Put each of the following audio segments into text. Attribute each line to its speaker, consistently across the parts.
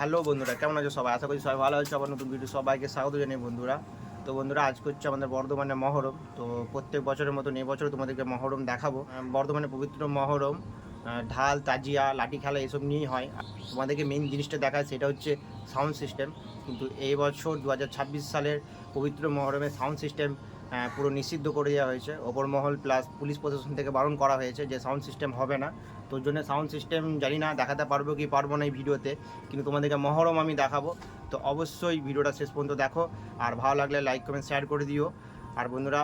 Speaker 1: Hello বন্ধুরা, কেমন আছো সবাই? আশা করি সবাই ভালো আছো। আবার নতুন ভিডিও সবাইকে স্বাগত জানাই বন্ধুরা। তো বন্ধুরা, আজকে হচ্ছে আমাদের বর্ধমানে মহরম। তো প্রত্যেক বছরের মতন এবছর তোমাদেরকে মহরম দেখাবো। বর্ধমানে পবিত্র মহরম ঢাল, তাজিয়া, লাঠি খেলা এসব নিয়েই হয়। তোমাদেরকে মেন জিনিসটা দেখায় সেটা হচ্ছে সাউন্ড সিস্টেম। কিন্তু এই বছর 2026 সালের পবিত্র মহরমের সাউন্ড সিস্টেম পুরো নিষিদ্ধ করে দেওয়া হয়েছে। ওপর মহল প্লাস পুলিশ প্রশাসন থেকে বারণ করা হয়েছে যে সাউন্ড সিস্টেম হবে না। তোর জন্য সাউন্ড সিস্টেম জানি না দেখাতে পারবো কি পারবো না এই ভিডিওতে, কিন্তু তোমাদেরকে মহরম আমি দেখাবো। তো অবশ্যই ভিডিওটা শেষ পর্যন্ত দেখো, আর ভালো লাগলে লাইক কমেন্ট শেয়ার করে দিও। আর বন্ধুরা,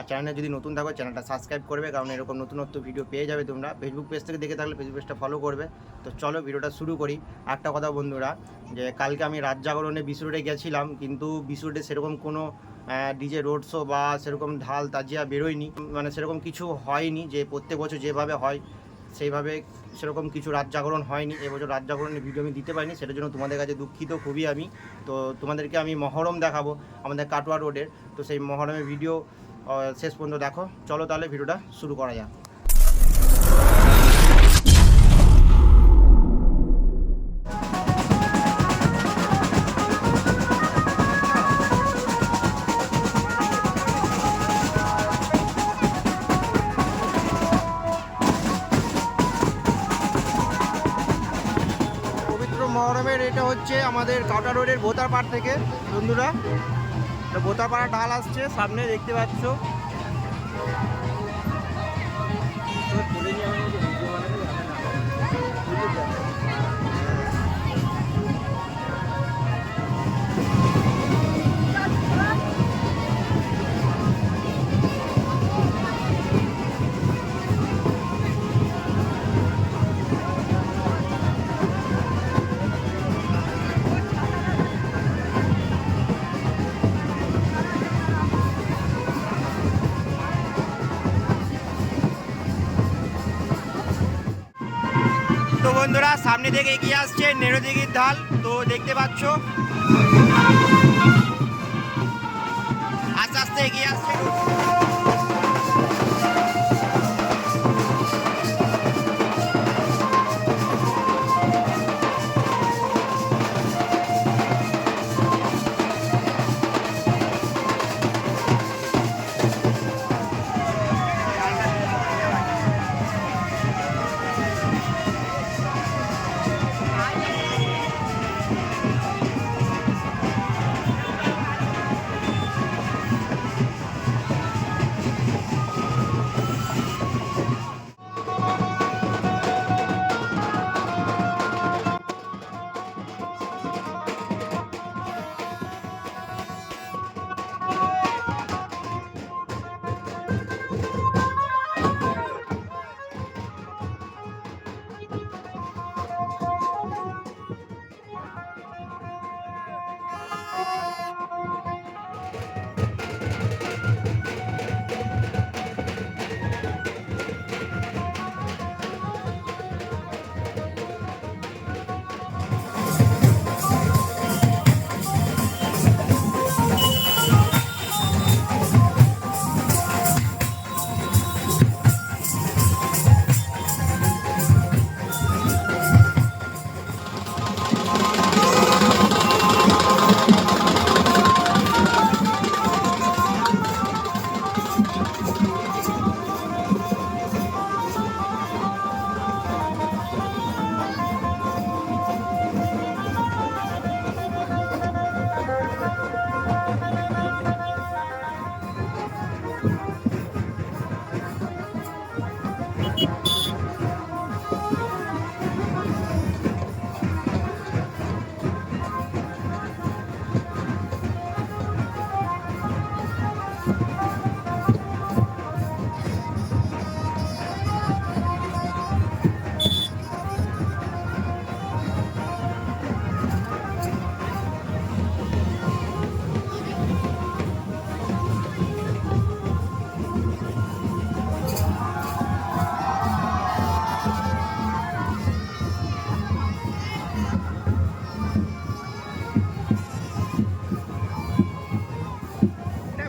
Speaker 1: চ্যানেলে যদি নতুন থাকো চ্যানেলটা সাবস্ক্রাইব করবে, কারণ এরকম নতুনত্ব ভিডিও পেয়ে যাবে তোমরা। ফেসবুক পেজ থেকে দেখে থাকলে ফেসবুক পেজটা ফলো করবে। তো চলো ভিডিওটা শুরু করি। একটা কথা বন্ধুরা, যে কালকে আমি রাত জাগরণে বিশ্ব রোডে গেছিলাম, কিন্তু বিশ্ব রোডে সেরকম কোনো ডিজে রোড শো বা সেরকম ঢাল তাজিয়া বেরোয়নি, মানে সেরকম কিছু হয়নি যে প্রত্যেক বছর যেভাবে হয় সেইভাবে সেরকম কিছু রাত জাগরণ হয়নি। এবছর রাত জাগরণের ভিডিও আমি দিতে পারিনি, সেটার জন্য তোমাদের কাছে দুঃখিত খুবই আমি। তো তোমাদেরকে আমি মহরম দেখাবো আমাদের কাটোয়া রোডের। তো সেই মহরমের ভিডিও শেষ পর্যন্ত দেখো। চলো তাহলে ভিডিওটা শুরু করা যাক। পবিত্র মহরমের এটা হচ্ছে আমাদের কাটোয়া রোডের ভোতারপাড় থেকে বন্ধুরা। ভোতারপাড়া ঢাল আসছে সামনে, দেখতে পাচ্ছ। তো বন্ধুরা, সামনে থেকে এগিয়ে আসছে নেরোদিঘির ঢাল। তো দেখতে পাচ্ছ আস্তে আস্তে এগিয়ে আসছে।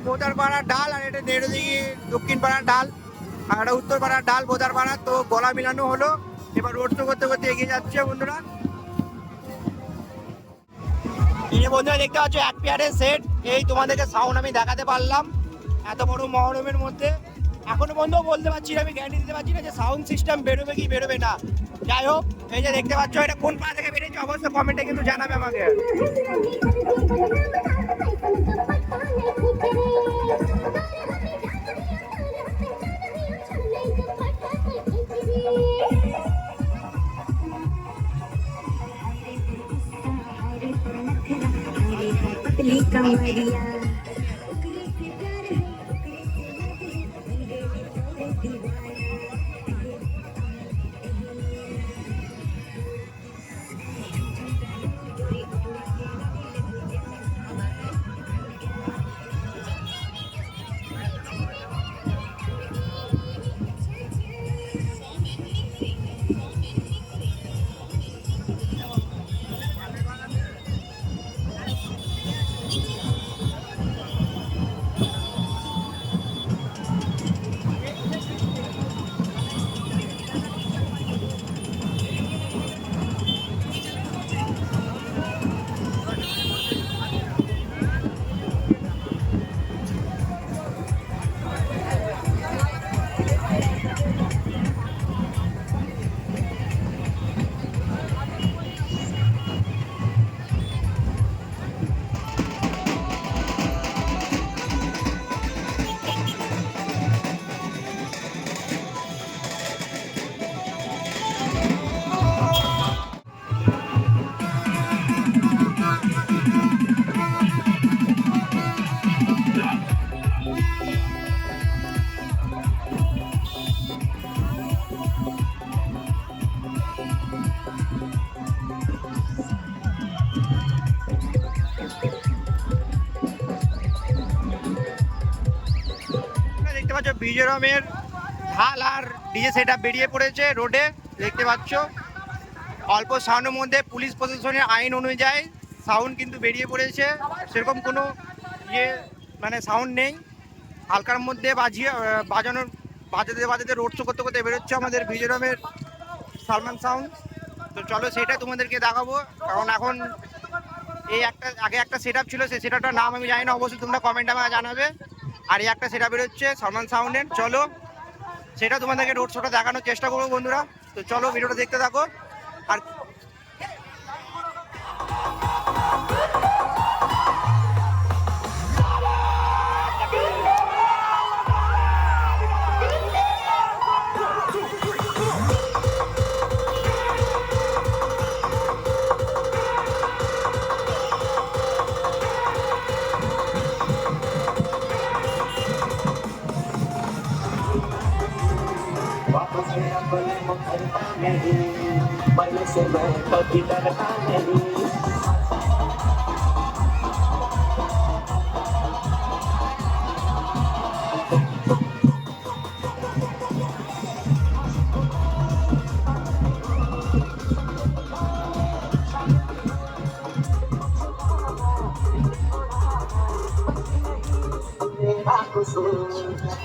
Speaker 1: ভোতারপাড়ার ডাল, আর এটা নেরোদিঘি দক্ষিণ পাড়ার ডাল, আর এটা উত্তর পাড়ার ডাল ভোতারপাড়া। তো গলা মিলানো হলো, এবার রোড শো করতে করতে এগিয়ে যাচ্ছে বন্ধুরা। যে বন্ধুরা দেখতে পাচ্ছ এক পেয়ারের সেট, এই তোমাদেরকে সাউন্ড আমি দেখাতে পারলাম এত বড় মহরমের মধ্যে। এখনো বন্ধু বলতে পারছি না, আমি গ্যারান্টি দিতে পারছি না যে সাউন্ড সিস্টেম বেরোবে কি বেরোবে না। যাই হোক, এই যে দেখতে পাচ্ছ এটা কোন পা থেকে বেরিয়েছে অবশ্যই কমেন্টে কিন্তু জানাবে আমাকে। বিজয়রামের ঢাল আর ডিজে সেট আপ বেরিয়ে পড়েছে রোডে, দেখতে পাচ্ছ। অল্প সাউন্ডের মধ্যে পুলিশ প্রশাসনের আইন অনুযায়ী সাউন্ড কিন্তু বেরিয়ে পড়েছে, সেরকম কোনো মানে সাউন্ড নেই। হালকার মধ্যে বাজাতে রোড শো করতে করতে বেরোচ্ছে আমাদের বিজয়রামের সালমান সাউন্ড। তো চলো সেটাই তোমাদেরকে দেখাবো, কারণ এখন এই আগে একটা সেট আপ ছিল, সেই সেট আপটার নাম আমি জানি না, অবশ্যই তোমরা কমেন্টে আমাকে জানাবে। আর এই একটা সেটা বেরোচ্ছে সালমান সাউন্ডের, চলো সেটা তোমাদেরকে রোড শোটা দেখানোর চেষ্টা করবো বন্ধুরা। তো চলো ভিডিওটা দেখতে থাকো। আর
Speaker 2: अपने मुखरता नहीं, मन से मैं कभी डरता नहीं।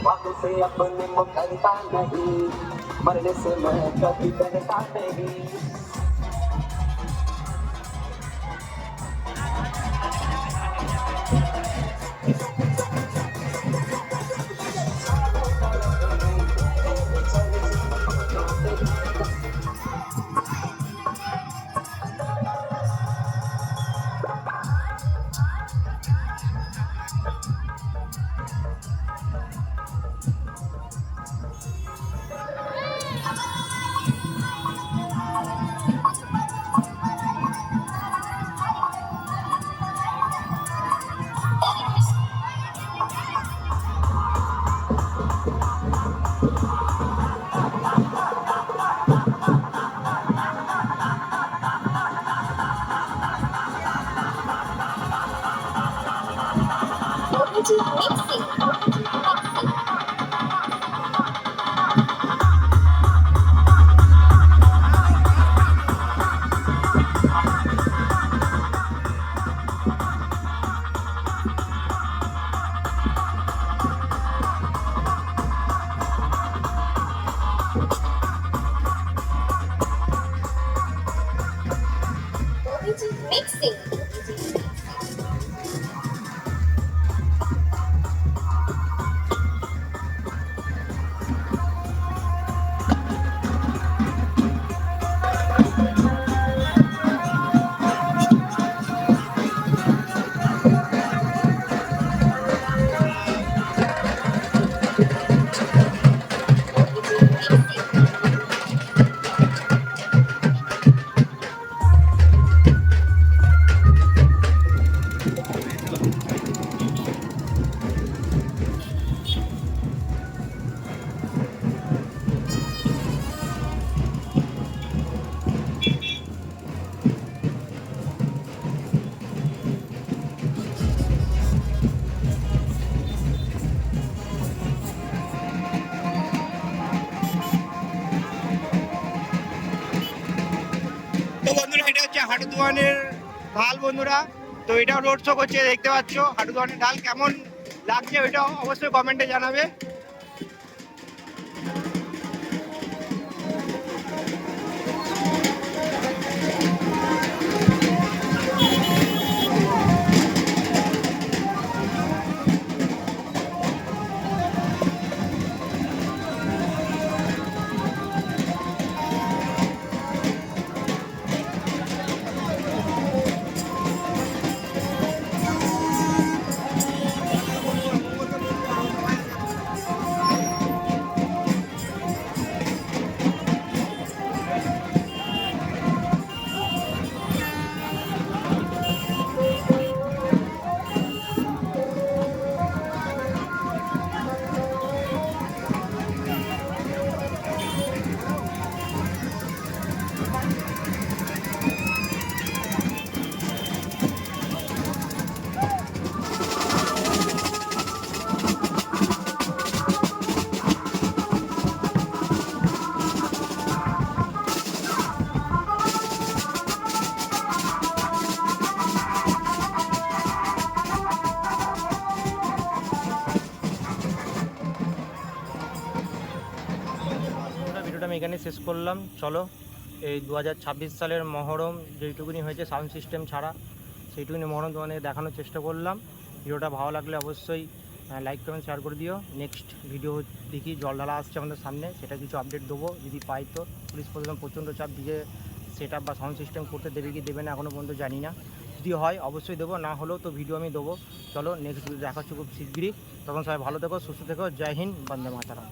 Speaker 2: बातों से अपने मुकरता नहीं, मरने से मैं कभी डरता नहीं। Mixing.
Speaker 1: হাটুদুয়ানের ঢাল বন্ধুরা। তো এটাও রোড শো করছে দেখতে পাচ্ছ। হাটুদুয়ানের ঢাল কেমন লাগছে ওইটাও অবশ্যই কমেন্টে জানাবে। ভিডিওটা আমি এখানে শেষ করলাম। চলো এই 2026 সালের মহরম যেইটুকুনি হয়েছে সাউন্ড সিস্টেম ছাড়া সেইটুকুনি মহরম তোমাদের দেখানোর চেষ্টা করলাম। ভিডিওটা ভালো লাগলে অবশ্যই লাইক কমেন্ট শেয়ার করে দিও। নেক্সট ভিডিও দেখি জল ঢালা আসছে আমাদের সামনে, সেটা কিছু আপডেট দেবো যদি পাই। তো পুলিশ প্রশাসন প্রচণ্ড চাপ দিয়ে সেট আপ বা সাউন্ড সিস্টেম করতে দেবে কি দেবে না এখনও পর্যন্ত জানি না। যদি হয় অবশ্যই দেবো, না হলেও তো ভিডিও আমি দেবো। চলো নেক্সট ভিডিও দেখা হচ্ছে খুব শিগগিরই। তখন সবাই ভালো থেকো, সুস্থ থেকো। জয় হিন্দ, বন্দে মাতরম।